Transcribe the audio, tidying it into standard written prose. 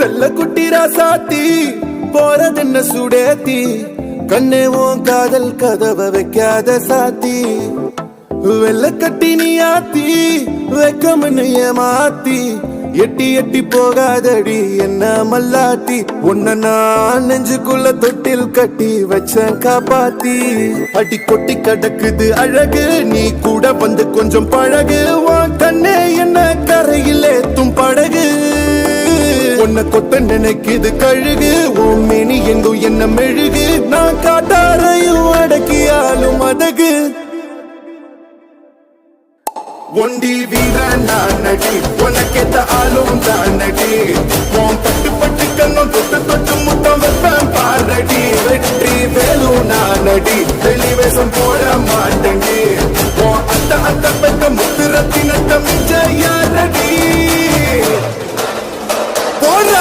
செல்ல குட்டி ராசாத்தி போறதென்ன சுடேத்தி கண்ணே உன் காதல் கதவை வைக்காத சாத்தி வெள்ள கட்டி நீ ஆத்தி வெக்கம்னு ஏமாத்தி எட்டி எட்டி போகாதடி என்ன மல்லாத்தி உன்ன நான் நெஞ்சுக்குள்ள தொட்டில் கட்டி வச்சேன் காப்பாத்தி அடி கொட்டி கடக்குது அழகு நீ கூட வந்து கொஞ்சம் பழகு உன் கண்ணே என்ன கரையில் ஏத்தும் படகு உன்னை கொத்த நினைக்குது கழுகு உன் மேனி எங்கும் என்ன மெழுகு நான் காட்டாரையும் அடக்கியாலும் அதகு ஒண்டி வீரன் நான் நடி உனக்கேத்த ஆளும் தான் நடி உன் பட்டு பட்டு கண்ணும் தொட்டு தொட்டு முத்தம் வைப்பேன் பாரடி வெற்றி வேலும் நான் நடி